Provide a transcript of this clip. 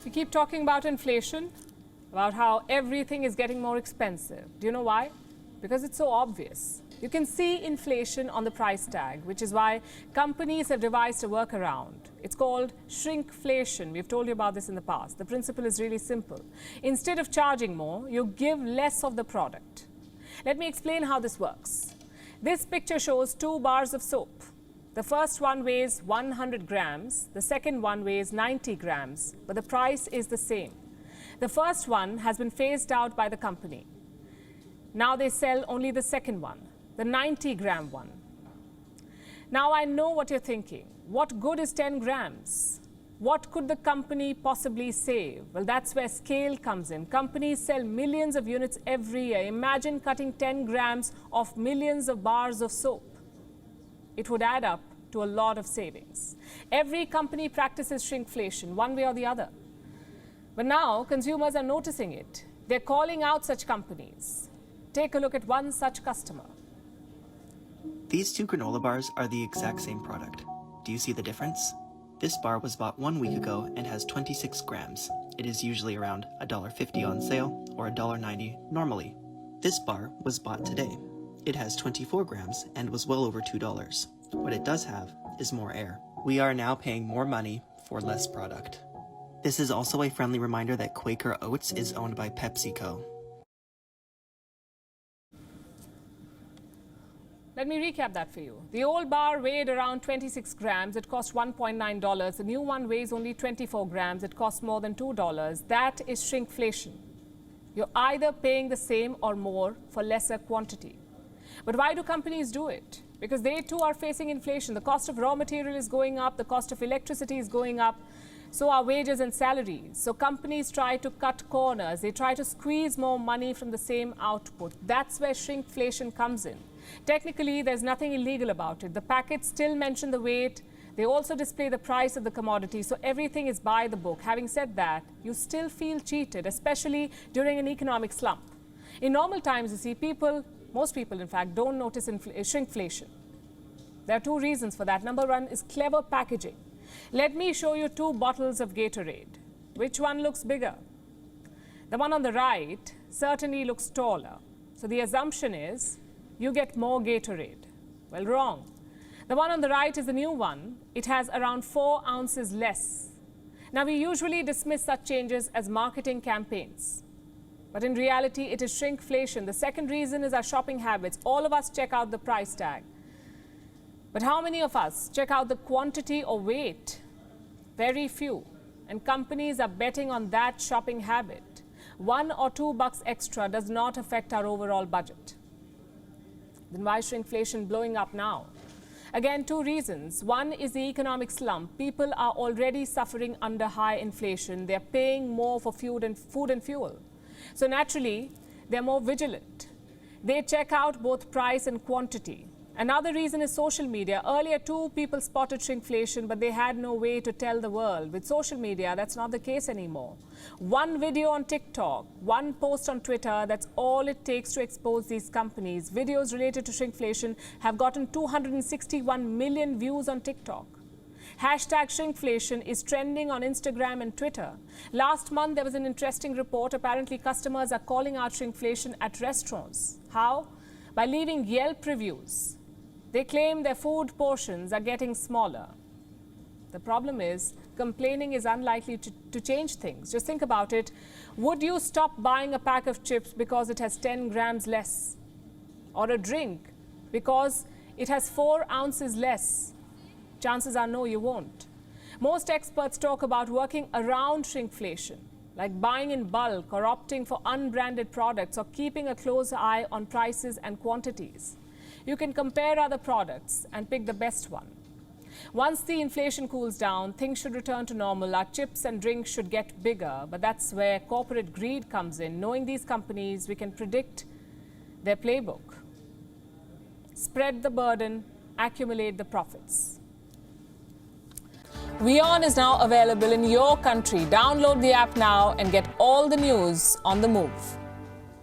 We keep talking about inflation, about how everything is getting more expensive. Do you know why? Because it's so obvious. You can see inflation on the price tag, which is why companies have devised a workaround. It's called shrinkflation. We've told you about this in the past. The principle is really simple. Instead of charging more, you give less of the product. Let me explain how this works. This picture shows 2 bars of soap. The first one weighs 100 grams, the second one weighs 90 grams, but the price is the same. The first one has been phased out by the company. Now they sell only the second one, the 90-gram one. Now I know what you're thinking. What good is 10 grams? What could the company possibly save? Well, that's where scale comes in. Companies sell millions of units every year. Imagine cutting 10 grams of millions of bars of soap. It would add up to a lot of savings. Every company practices shrinkflation, one way or the other. But now consumers are noticing it. They're calling out such companies. Take a look at one such customer. These 2 granola bars are the exact same product. Do you see the difference? This bar was bought 1 week ago and has 26 grams. It is usually around $1.50 on sale or $1.90 normally. This bar was bought today. It has 24 grams and was well over $2. What it does have is more air. We are now paying more money for less product. This is also a friendly reminder that Quaker Oats is owned by PepsiCo. Let me recap that for you. The old bar weighed around 26 grams. It cost $1.9. The new one weighs only 24 grams. It costs more than $2. That is shrinkflation. You're either paying the same or more for lesser quantity. But why do companies do it? Because they too are facing inflation. The cost of raw material is going up. The cost of electricity is going up. So are wages and salaries. So companies try to cut corners. They try to squeeze more money from the same output. That's where shrinkflation comes in. Technically, there's nothing illegal about it. The packets still mention the weight. They also display the price of the commodity. So everything is by the book. Having said that, you still feel cheated, especially during an economic slump. In normal times, you see, most people, in fact, don't notice shrinkflation. There are 2 reasons for that. Number 1 is clever packaging. Let me show you 2 bottles of Gatorade. Which one looks bigger? The one on the right certainly looks taller. So the assumption is you get more Gatorade. Well, wrong. The one on the right is the new one. It has around 4 ounces less. Now, we usually dismiss such changes as marketing campaigns. But in reality, it is shrinkflation. The second reason is our shopping habits. All of us check out the price tag. But how many of us check out the quantity or weight? Very few. And companies are betting on that shopping habit. $1 or $2 extra does not affect our overall budget. Then why is shrinkflation blowing up now? Again, 2 reasons. One is the economic slump. People are already suffering under high inflation. They're paying more for food and fuel. So naturally, they're more vigilant. They check out both price and quantity. Another reason is social media. Earlier, too, people spotted shrinkflation, but they had no way to tell the world. With social media, that's not the case anymore. 1 video on TikTok, 1 post on Twitter, that's all it takes to expose these companies. Videos related to shrinkflation have gotten 261 million views on TikTok. Hashtag shrinkflation is trending on Instagram and Twitter. Last month, there was an interesting report. Apparently, customers are calling out shrinkflation at restaurants. How? By leaving Yelp reviews. They claim their food portions are getting smaller. The problem is, complaining is unlikely to change things. Just think about it. Would you stop buying a pack of chips because it has 10 grams less? Or a drink because it has 4 ounces less? Chances are no, you won't. Most experts talk about working around shrinkflation, like buying in bulk or opting for unbranded products or keeping a close eye on prices and quantities. You can compare other products and pick the best one. Once the inflation cools down, things should return to normal. Our chips and drinks should get bigger, but that's where corporate greed comes in. Knowing these companies, we can predict their playbook. Spread the burden, accumulate the profits. WION is now available in your country. Download the app now and get all the news on the move.